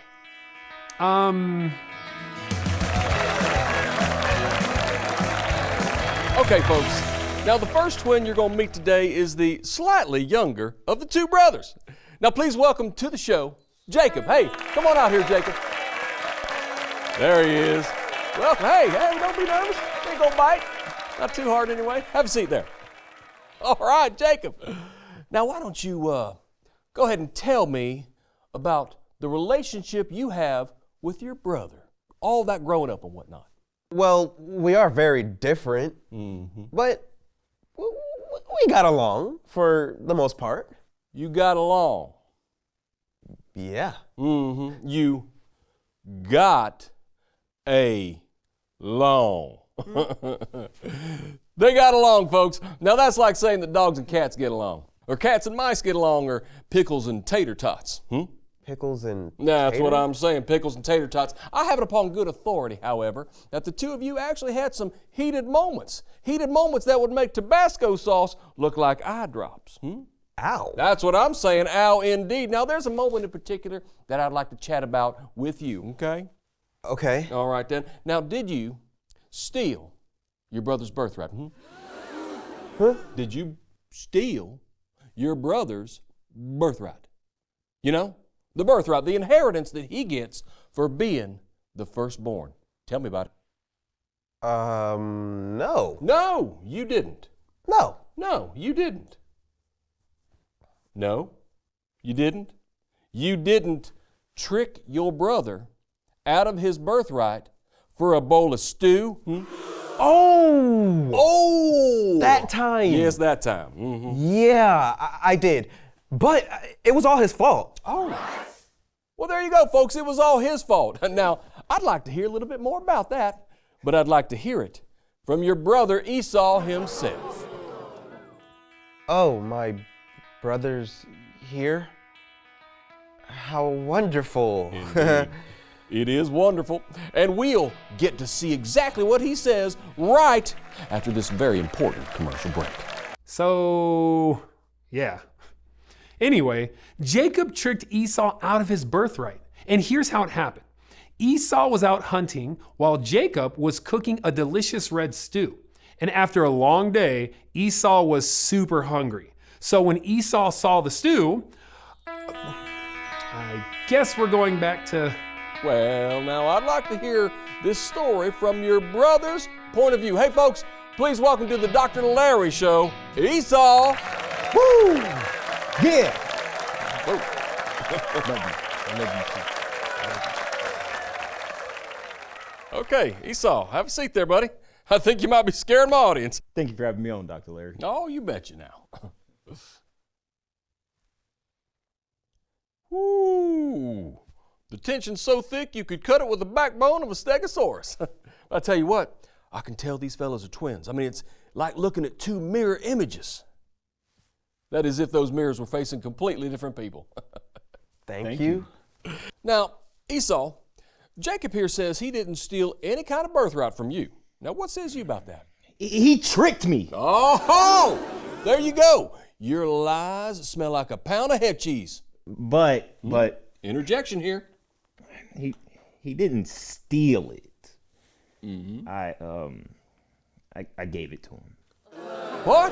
Okay, folks. Now, the first twin you're going to meet today is the slightly younger of the two brothers. Now, please welcome to the show, Jacob. Hey, come on out here, Jacob. There he is. Welcome. Hey, don't be nervous. Ain't gonna bite. Not too hard anyway. Have a seat there. All right, Jacob. Now, why don't you go ahead and tell me about the relationship you have with your brother, all that growing up and whatnot. Well, we are very different, but we got along for the most part. You got along? Yeah. You got along. They got along, folks. Now that's like saying that dogs and cats get along, or cats and mice get along, or pickles and tater tots. Pickles and That's what I'm saying, pickles and tater tots. I have it upon good authority, however, that the two of you actually had some heated moments that would make Tabasco sauce look like eye drops. Ow. That's what I'm saying, ow indeed. Now there's a moment in particular that I'd like to chat about with you, okay? Okay. All right then. Now, did you steal your brother's birthright? Huh? Did you steal your brother's birthright? You know, the birthright, the inheritance that he gets for being the firstborn. Tell me about it. No. No, you didn't. No. No, you didn't. No, you didn't. You didn't trick your brother out of his birthright for a bowl of stew. Oh! That time. Yes, that time. Yeah, I did. But it was all his fault. Oh. Well, there you go, folks. It was all his fault. Now, I'd like to hear a little bit more about that, but I'd like to hear it from your brother Esau himself. Oh, my brother's here? How wonderful. It is wonderful. And we'll get to see exactly what he says right after this very important commercial break. So, yeah. Anyway, Jacob tricked Esau out of his birthright. And here's how it happened. Esau was out hunting while Jacob was cooking a delicious red stew. And after a long day, Esau was super hungry. So when Esau saw the stew, I guess we're going back to... Well, now I'd like to hear this story from your brother's point of view. Hey folks, please welcome to the Dr. Larry Show, Esau. Woo! Yeah. Okay, Esau, have a seat there, buddy. I think you might be scaring my audience. Thank you for having me on, Dr. Larry. Oh, you betcha now. Ooh, the tension's so thick you could cut it with the backbone of a stegosaurus. I tell you what, I can tell these fellas are twins. I mean, it's like looking at two mirror images. That is, if those mirrors were facing completely different people. Thank you. Now, Esau, Jacob here says he didn't steal any kind of birthright from you. Now, what says you about that? He tricked me. Oh, there you go. Your lies smell like a pound of head cheese. But interjection here. He didn't steal it. Mm-hmm. I gave it to him. What?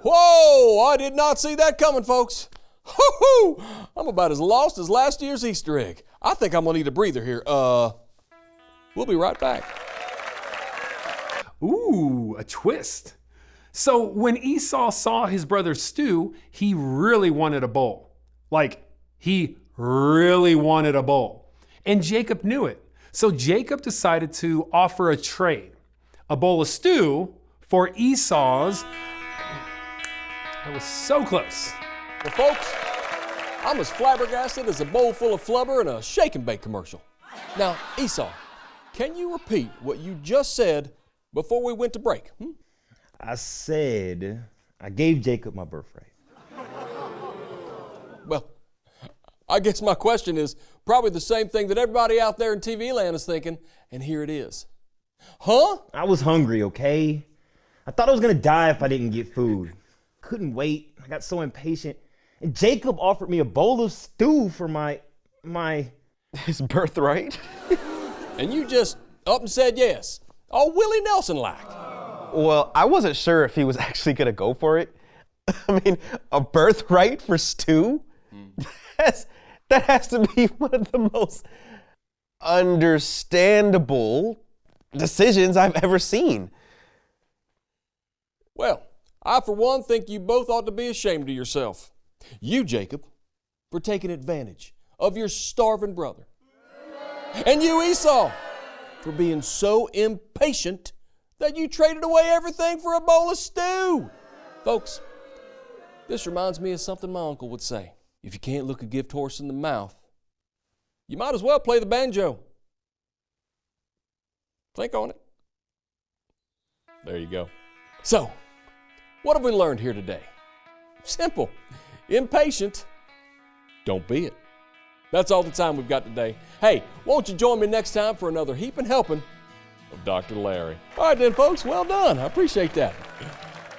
Whoa, I did not see that coming, folks. Hoo-hoo! I'm about as lost as last year's Easter egg. I think I'm gonna need a breather here. We'll be right back. Ooh, a twist. So when Esau saw his brother stew, he really wanted a bowl. Like, he really wanted a bowl. And Jacob knew it. So Jacob decided to offer a trade. A bowl of stew for Esau's... I was so close. Well, folks, I'm as flabbergasted as a bowl full of flubber in a shake and bake commercial. Now, Esau, can you repeat what you just said before we went to break? I said I gave Jacob my birthright. Well, I guess my question is probably the same thing that everybody out there in TV land is thinking, and here it is. Huh? I was hungry, okay? I thought I was gonna die if I didn't get food. Couldn't wait. I got so impatient. And Jacob offered me a bowl of stew for his birthright. And you just up and said yes. All Willie Nelson-like. Well, I wasn't sure if he was actually gonna go for it. I mean, a birthright for stew? That has to be one of the most understandable decisions I've ever seen. Well, I for one think you both ought to be ashamed of yourself. You, Jacob, for taking advantage of your starving brother. And you, Esau, for being so impatient that you traded away everything for a bowl of stew. Folks, this reminds me of something my uncle would say. If you can't look a gift horse in the mouth, you might as well play the banjo. Think on it. There you go. So, what have we learned here today? Simple. Impatient, don't be it. That's all the time we've got today. Hey, won't you join me next time for another heaping helping of Dr. Larry? All right then, folks, well done. I appreciate that.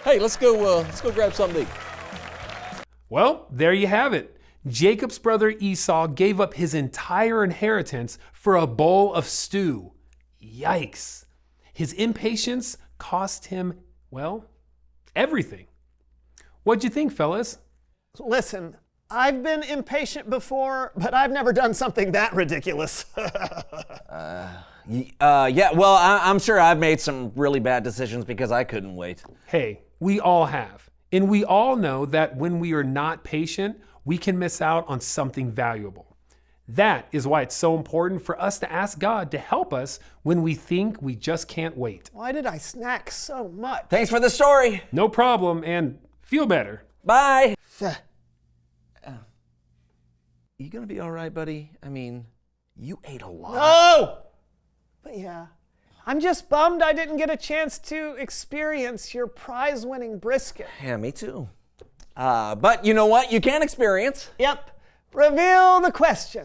Hey, let's go grab something to eat. Well, there you have it. Jacob's brother Esau gave up his entire inheritance for a bowl of stew. Yikes. His impatience cost him, well, everything. What'd you think, fellas? Listen, I've been impatient before, but I've never done something that ridiculous. Yeah, well, I'm sure I've made some really bad decisions because I couldn't wait. Hey, we all have. And we all know that when we are not patient, we can miss out on something valuable. That is why it's so important for us to ask God to help us when we think we just can't wait. Why did I snack so much? Thanks for the story. No problem, and feel better. Bye. You gonna be all right, buddy? I mean, you ate a lot. No! But yeah, I'm just bummed I didn't get a chance to experience your prize-winning brisket. Yeah, me too. But you know what? You can experience. Yep. Reveal the question.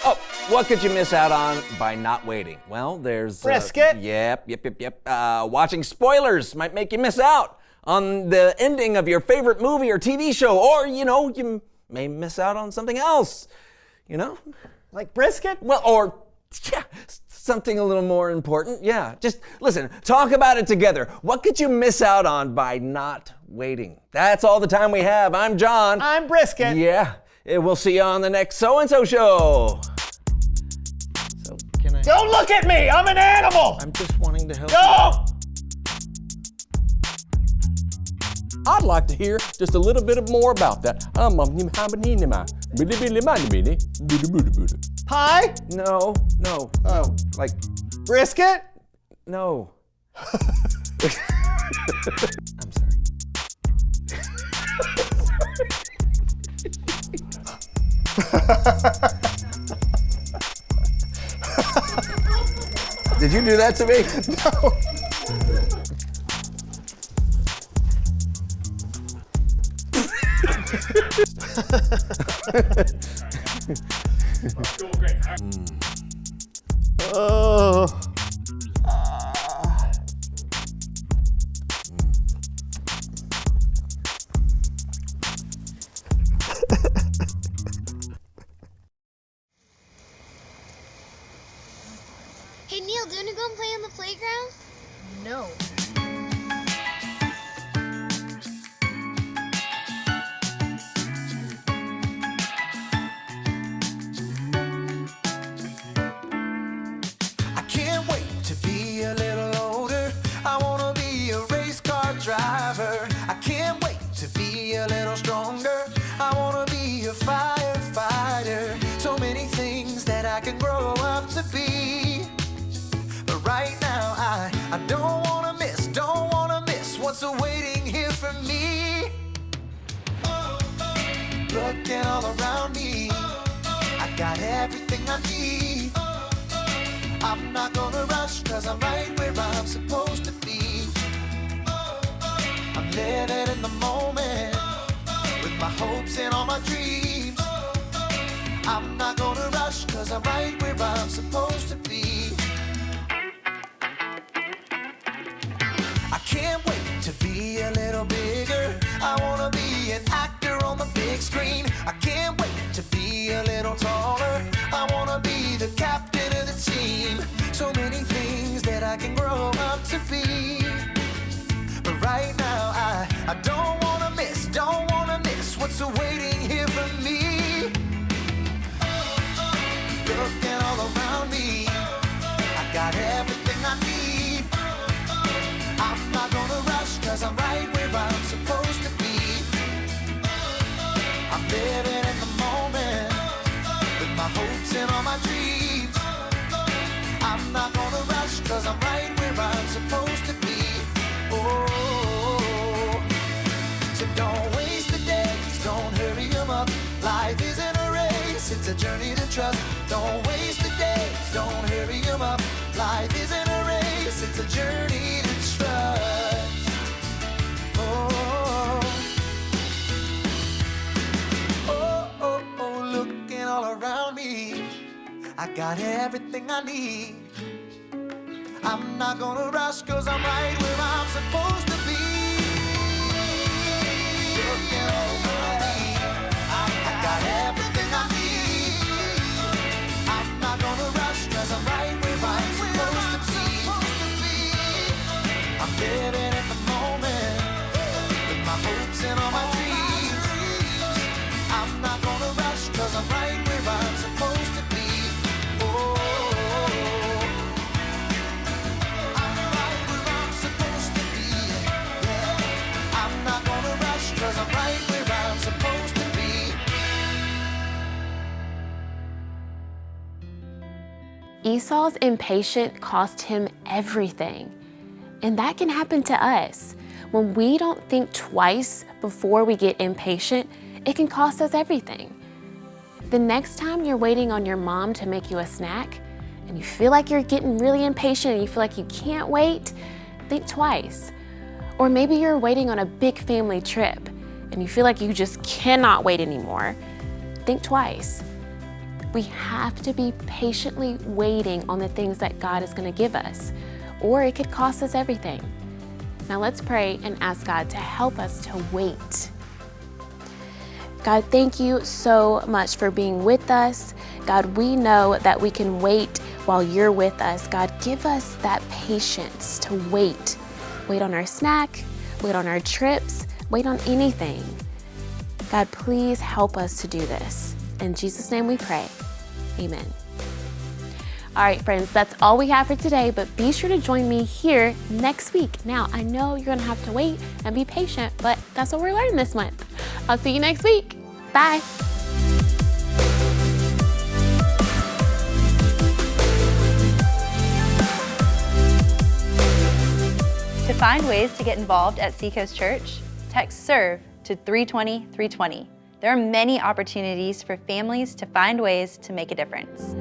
Oh, what could you miss out on by not waiting? Well, there's... Brisket? Yep. Watching spoilers might make you miss out on the ending of your favorite movie or TV show. Or, you may miss out on something else. Like brisket? Well, or... yeah, something a little more important. Yeah, just listen, talk about it together. What could you miss out on by not waiting? That's all the time we have. I'm John. I'm Brisket. Yeah, we'll see you on the next So-and-so show. So, can I Don't look at me! I'm an animal! I'm just wanting to help Don't! I'd like to hear just a little bit more about that. Pie? No, no, like Brisket? no. I'm sorry. Did you do that to me? No. Oh. Hey Neil, do you want to go and play on the playground? No. I can't wait to be a little older. I wanna be a race car driver. I can't wait to be a little stronger. I wanna be a firefighter. So many things that I can grow up to be. But right now I don't wanna miss what's awaiting here for me. Looking all around me, I got everything I need. I'm not gonna rush, cause I'm right where I'm supposed to be. I'm living in the moment, with my hopes and all my dreams. I'm not gonna rush, cause I'm right where I'm supposed to be. I can't wait to be a little bigger. I wanna be an actor on the big screen. I can't wait to be a little taller. I wanna be the captain of the team. So many things that I can grow up to be. But right now I don't wanna miss what's awaiting here for me. Looking all around me, I got everything I need. I'm not gonna rush, cause I'm right where I'm supposed to be. I'm living in the moment, with my hopes and all my dreams. I'm not gonna rush, cause I'm right where I'm supposed to be. Oh, so don't waste the days, don't hurry them up. Life isn't a race, it's a journey to trust. Don't waste the days, don't hurry them up. Life isn't a race, it's a journey to trust. Oh, oh, oh, oh, looking all around me, I got everything I need. I'm not gonna rush, cause I'm right where I'm supposed to be. Looking all around me, I got everything I need. I'm not gonna rush, cause I'm right where I'm supposed to be. I'm living in the moment, with my hopes and all my dreams. I'm not gonna rush, cause I'm right where I'm supposed to be. Oh, I'm right where I'm supposed to be. Yeah, I'm not gonna rush, cause I'm right where I'm supposed to be. Esau's impatience cost him everything. And that can happen to us. When we don't think twice before we get impatient, it can cost us everything. The next time you're waiting on your mom to make you a snack, and you feel like you're getting really impatient and you feel like you can't wait, think twice. Or maybe you're waiting on a big family trip and you feel like you just cannot wait anymore, think twice. We have to be patiently waiting on the things that God is going to give us, or it could cost us everything. Now let's pray and ask God to help us to wait. God, thank you so much for being with us. God, we know that we can wait while you're with us. God, give us that patience to wait. Wait on our snack, wait on our trips, wait on anything. God, please help us to do this. In Jesus' name we pray. Amen. All right, friends, that's all we have for today, but be sure to join me here next week. Now, I know you're gonna have to wait and be patient, but that's what we're learning this month. I'll see you next week. Bye. To find ways to get involved at Seacoast Church, text SERVE to 320 320. There are many opportunities for families to find ways to make a difference.